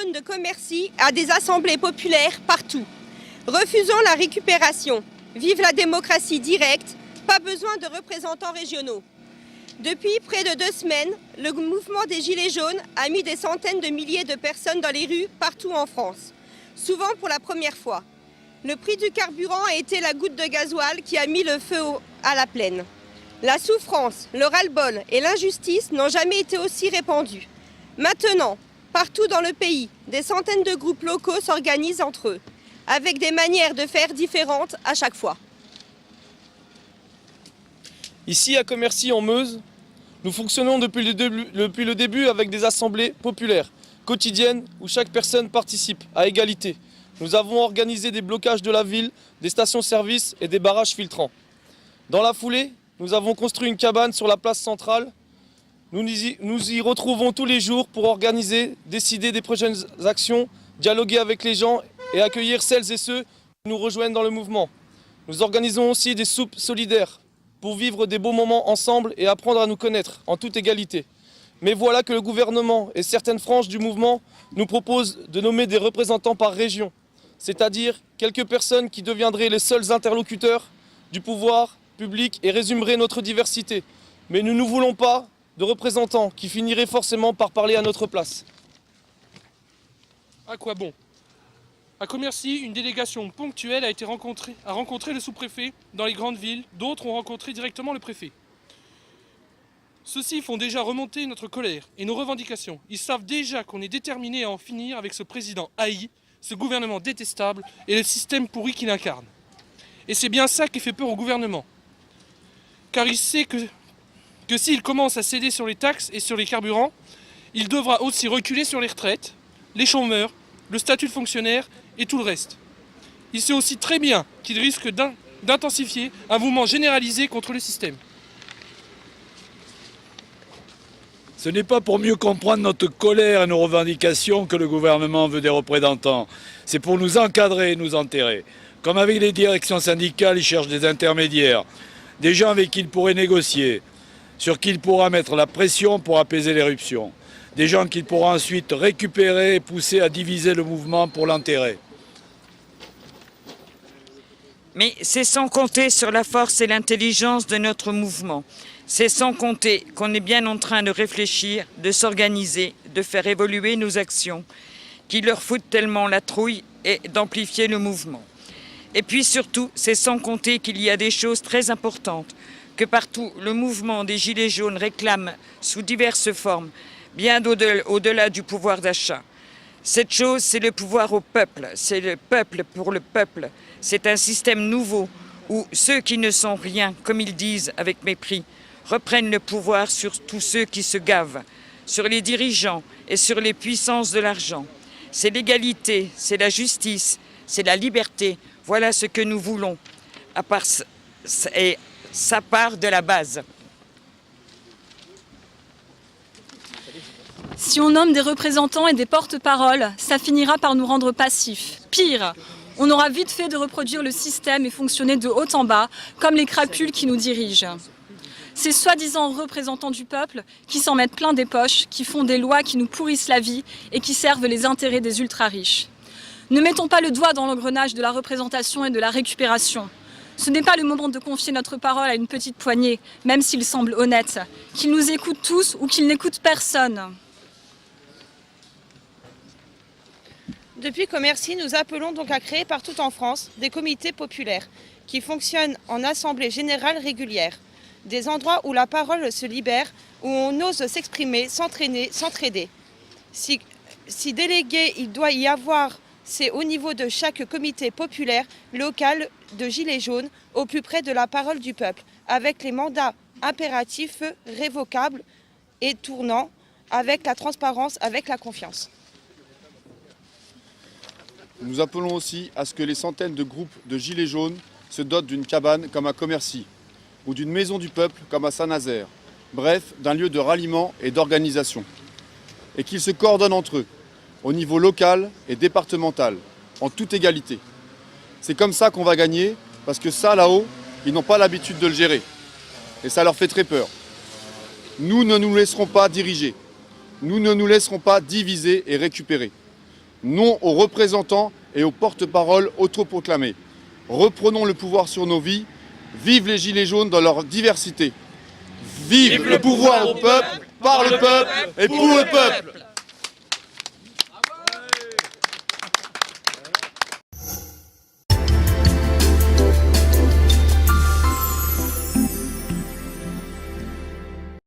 Jaunes de Commercy à des assemblées populaires partout. Refusons la récupération. Vive la démocratie directe, pas besoin de représentants régionaux. Depuis près de 2 semaines, le mouvement des Gilets jaunes a mis des centaines de milliers de personnes dans les rues partout en France, souvent pour la première fois. Le prix du carburant a été la goutte de gasoil qui a mis le feu à la plaine. La souffrance, le ras-le-bol et l'injustice n'ont jamais été aussi répandus. Maintenant, partout dans le pays, des centaines de groupes locaux s'organisent entre eux, avec des manières de faire différentes à chaque fois. Ici à Commercy en Meuse, nous fonctionnons depuis le début avec des assemblées populaires, quotidiennes, où chaque personne participe à égalité. Nous avons organisé des blocages de la ville, des stations-service et des barrages filtrants. Dans la foulée, nous avons construit une cabane sur la place centrale. Nous y retrouvons tous les jours pour organiser, décider des prochaines actions, dialoguer avec les gens et accueillir celles et ceux qui nous rejoignent dans le mouvement. Nous organisons aussi des soupes solidaires pour vivre des beaux moments ensemble et apprendre à nous connaître en toute égalité. Mais voilà que le gouvernement et certaines franges du mouvement nous proposent de nommer des représentants par région, c'est-à-dire quelques personnes qui deviendraient les seuls interlocuteurs du pouvoir public et résumeraient notre diversité. Mais nous ne voulons pas de représentants qui finiraient forcément par parler à notre place. À quoi bon? À Commercy, une délégation ponctuelle a rencontré le sous-préfet dans les grandes villes, d'autres ont rencontré directement le préfet. Ceux-ci font déjà remonter notre colère et nos revendications. Ils savent déjà qu'on est déterminé à en finir avec ce président haï, ce gouvernement détestable et le système pourri qu'il incarne. Et c'est bien ça qui fait peur au gouvernement. Car il sait que s'il commence à céder sur les taxes et sur les carburants, il devra aussi reculer sur les retraites, les chômeurs, le statut de fonctionnaire et tout le reste. Il sait aussi très bien qu'il risque d'intensifier un mouvement généralisé contre le système. Ce n'est pas pour mieux comprendre notre colère et nos revendications que le gouvernement veut des représentants. C'est pour nous encadrer et nous enterrer. Comme avec les directions syndicales, ils cherchent des intermédiaires, des gens avec qui il pourrait négocier, sur qui il pourra mettre la pression pour apaiser l'éruption, des gens qu'il pourra ensuite récupérer et pousser à diviser le mouvement pour l'enterrer. Mais c'est sans compter sur la force et l'intelligence de notre mouvement. C'est sans compter qu'on est bien en train de réfléchir, de s'organiser, de faire évoluer nos actions, qui leur foutent tellement la trouille et d'amplifier le mouvement. Et puis surtout, c'est sans compter qu'il y a des choses très importantes, que partout le mouvement des Gilets jaunes réclame sous diverses formes, bien au-delà du pouvoir d'achat. Cette chose, c'est le pouvoir au peuple, c'est le peuple pour le peuple. C'est un système nouveau où ceux qui ne sont rien, comme ils disent avec mépris, reprennent le pouvoir sur tous ceux qui se gavent, sur les dirigeants et sur les puissances de l'argent. C'est l'égalité, c'est la justice, c'est la liberté. Voilà ce que nous voulons. Et ça part de la base. Si on nomme des représentants et des porte-paroles, ça finira par nous rendre passifs. Pire, on aura vite fait de reproduire le système et fonctionner de haut en bas, comme les crapules qui nous dirigent. Ces soi-disant représentants du peuple qui s'en mettent plein des poches, qui font des lois qui nous pourrissent la vie et qui servent les intérêts des ultra-riches. Ne mettons pas le doigt dans l'engrenage de la représentation et de la récupération. Ce n'est pas le moment de confier notre parole à une petite poignée, même s'il semble honnête, qu'ils nous écoutent tous ou qu'ils n'écoutent personne. Depuis Commercy, nous appelons donc à créer partout en France des comités populaires qui fonctionnent en assemblée générale régulière. Des endroits où la parole se libère, où on ose s'exprimer, s'entraider. Si délégué il doit y avoir, c'est au niveau de chaque comité populaire local de Gilets jaunes, au plus près de la parole du peuple, avec les mandats impératifs, révocables et tournants, avec la transparence, avec la confiance. Nous appelons aussi à ce que les centaines de groupes de Gilets jaunes se dotent d'une cabane comme à Commercy, ou d'une maison du peuple comme à Saint-Nazaire, bref, d'un lieu de ralliement et d'organisation. Et qu'ils se coordonnent entre eux, au niveau local et départemental, en toute égalité. C'est comme ça qu'on va gagner, parce que ça, là-haut, ils n'ont pas l'habitude de le gérer. Et ça leur fait très peur. Nous ne nous laisserons pas diriger. Nous ne nous laisserons pas diviser et récupérer. non aux représentants et aux porte-paroles autoproclamés. Reprenons le pouvoir sur nos vies. Vive les Gilets jaunes dans leur diversité. Vive le pouvoir au peuple, par le peuple et pour le peuple.